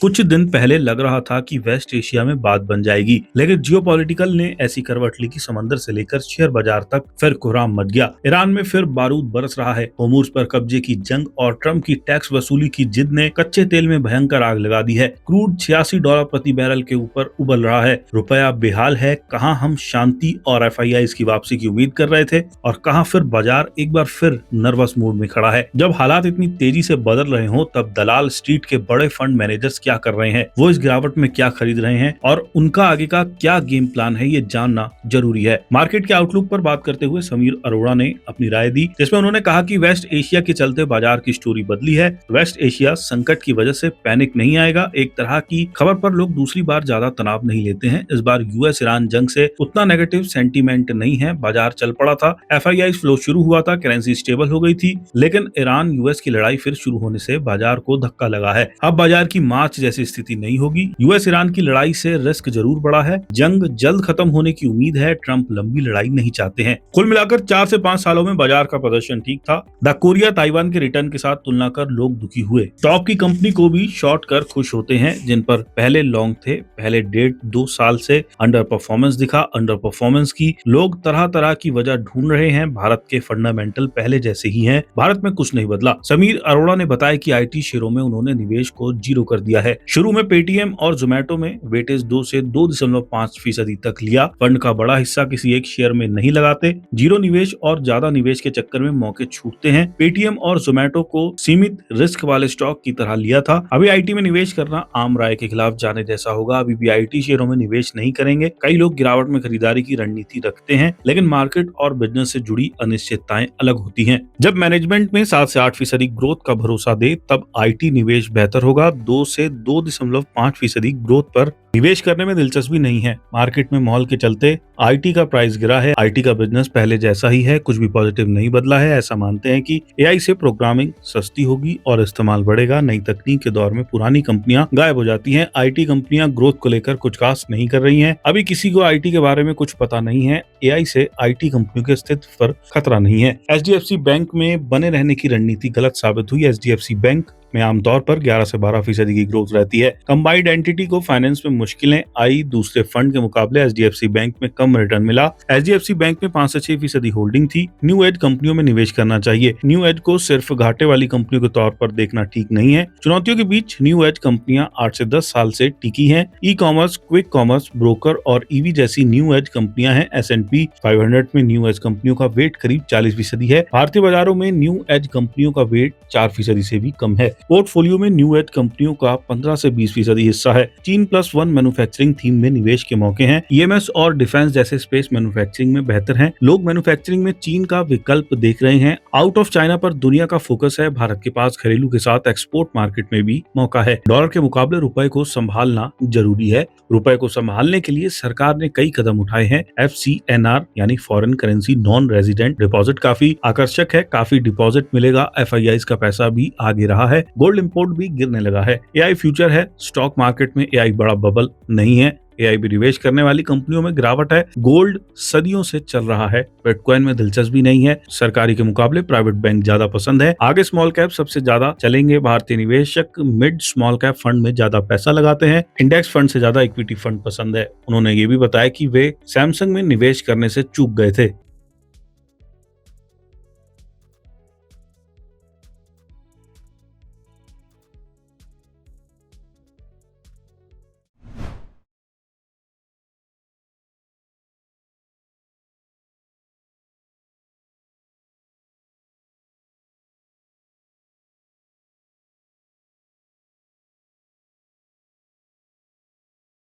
कुछ दिन पहले लग रहा था कि वेस्ट एशिया में बात बन जाएगी, लेकिन जियोपॉलिटिकल ने ऐसी करवट ली कि समंदर से लेकर शेयर बाजार तक फिर कोहराम मच गया। ईरान में फिर बारूद बरस रहा है। होर्मुज पर कब्जे की जंग और ट्रंप की टैक्स वसूली की जिद ने कच्चे तेल में भयंकर आग लगा दी है। क्रूड $86 प्रति बैरल के ऊपर उबल रहा है। रुपया बेहाल है। कहां हम शांति और FIIs की वापसी की उम्मीद कर रहे थे और कहां फिर बाजार एक बार फिर नर्वस मूड में खड़ा है। जब हालात इतनी तेजी से बदल रहे हो, तब दलाल स्ट्रीट के बड़े फंड मैनेजर्स क्या कर रहे हैं, वो इस गिरावट में क्या खरीद रहे हैं और उनका आगे का क्या गेम प्लान है, ये जानना जरूरी है। मार्केट के आउटलुक पर बात करते हुए समीर अरोड़ा ने अपनी राय दी, जिसमें उन्होंने कहा कि वेस्ट एशिया के चलते बाजार की स्टोरी बदली है। वेस्ट एशिया संकट की वजह से पैनिक नहीं आएगा। एक तरह की खबर पर लोग दूसरी बार ज्यादा तनाव नहीं लेते हैं। इस बार US ईरान जंग से उतना नेगेटिव सेंटीमेंट नहीं है। बाजार चल पड़ा था, FII फ्लो शुरू हुआ था, करेंसी स्टेबल हो गई थी, लेकिन ईरान US की लड़ाई फिर शुरू होने से बाजार को धक्का लगा है। अब बाजार की मार्च जैसी स्थिति नहीं होगी। US ईरान की लड़ाई से रिस्क जरूर बढ़ा है। जंग जल्द खत्म होने की उम्मीद है। ट्रंप लंबी लड़ाई नहीं चाहते हैं। कुल मिलाकर 4 से 5 सालों में बाजार का प्रदर्शन ठीक था। द कोरिया ताइवान के रिटर्न के साथ तुलना कर लोग दुखी हुए। स्टॉक की कंपनी को भी शॉर्ट कर खुश होते हैं, जिन पर पहले लॉन्ग थे। पहले 1.5-2 साल से अंडर परफॉर्मेंस दिखा। अंडर परफॉर्मेंस की लोग तरह तरह की वजह ढूंढ रहे हैं। भारत के फंडामेंटल पहले जैसे ही हैं। भारत में कुछ नहीं बदला। समीर अरोड़ा ने बताया कि IT शेयरों में उन्होंने निवेश को 0 कर दिया है। शुरू में पेटीएम और जोमेटो में वेटेज 2 से 2.5% तक लिया। फंड का बड़ा हिस्सा किसी एक शेयर में नहीं लगाते। 0 निवेश और ज्यादा निवेश के चक्कर में मौके छूटते हैं। पेटीएम और जोमेटो को सीमित रिस्क वाले स्टॉक की तरह लिया था। अभी IT में निवेश करना आम राय के खिलाफ जाने जैसा होगा। अभी भी IT शेयरों में निवेश नहीं करेंगे। कई लोग गिरावट में खरीदारी की रणनीति रखते हैं, लेकिन मार्केट और बिजनेस से जुड़ी अनिश्चितताएं अलग होती हैं। जब मैनेजमेंट में 7 से 8% ग्रोथ का भरोसा दे, तब IT निवेश बेहतर होगा। 2 से 2.5% ग्रोथ पर निवेश करने में दिलचस्पी नहीं है। मार्केट में माहौल के चलते IT का प्राइस गिरा है। IT का बिजनेस पहले जैसा ही है, कुछ भी पॉजिटिव नहीं बदला है। ऐसा मानते हैं कि AI से प्रोग्रामिंग सस्ती होगी और इस्तेमाल बढ़ेगा। नई तकनीक के दौर में पुरानी कंपनियां गायब हो जाती हैं। IT कंपनियां ग्रोथ को लेकर कुछ खास नहीं कर रही हैं। अभी किसी को IT के बारे में कुछ पता नहीं है। AI से IT कंपनियों के अस्तित्व पर खतरा नहीं है। HDFC बैंक में बने रहने की रणनीति गलत साबित हुई। HDFC बैंक में आमतौर पर 11 से 12% की ग्रोथ रहती है। कंबाइंड एंटिटी को फाइनेंस में मुश्किलें आई। दूसरे फंड के मुकाबले HDFC बैंक में कम रिटर्न मिला। HDFC बैंक में 5 से 6% होल्डिंग थी। न्यू एज कंपनियों में निवेश करना चाहिए। न्यू एज को सिर्फ घाटे वाली कंपनियों के तौर पर देखना ठीक नहीं है। चुनौतियों के बीच न्यू एज कंपनियां 8 से 10 साल से टिकी हैं। ई-कॉमर्स, क्विक कॉमर्स, ब्रोकर और EV जैसी न्यू एज कंपनियां हैं। S&P 500 में न्यू एज कंपनियों का वेट करीब 40% है। भारतीय बाजारों में न्यू एज कंपनियों का वेट 4% से भी कम है। पोर्टफोलियो में न्यू एज कंपनियों का 15 से 20% हिस्सा है। चीन +1 मैन्युफैक्चरिंग थीम में निवेश के मौके हैं। EMS और डिफेंस जैसे स्पेस मैन्युफैक्चरिंग में बेहतर हैं। लोग मैन्युफैक्चरिंग में चीन का विकल्प देख रहे हैं। आउट ऑफ चाइना पर दुनिया का फोकस है। भारत के पास घरेलू के साथ एक्सपोर्ट मार्केट में भी मौका है। डॉलर के मुकाबले रुपए को संभालना जरूरी है। रुपए को संभालने के लिए सरकार ने कई कदम उठाए हैं। FCNR यानी foreign currency non resident deposit काफी आकर्षक है। काफी डिपॉजिट मिलेगा। FIIs का पैसा भी आगे रहा है। गोल्ड इंपोर्ट भी गिरने लगा है। AI फ्यूचर है। स्टॉक मार्केट में AI बड़ा बबल नहीं है। AI भी निवेश करने वाली कंपनियों में गिरावट है। गोल्ड सदियों से चल रहा है। बिटकॉइन में दिलचस्पी नहीं है। सरकारी के मुकाबले प्राइवेट बैंक ज्यादा पसंद है। आगे स्मॉल कैप सबसे ज्यादा चलेंगे। भारतीय निवेशक मिड स्मॉल कैप फंड में ज्यादा पैसा लगाते हैं। इंडेक्स फंड से ज्यादा इक्विटी फंड पसंद है। उन्होंने ये भी बताया कि वे सैमसंग में निवेश करने से चूक गए थे।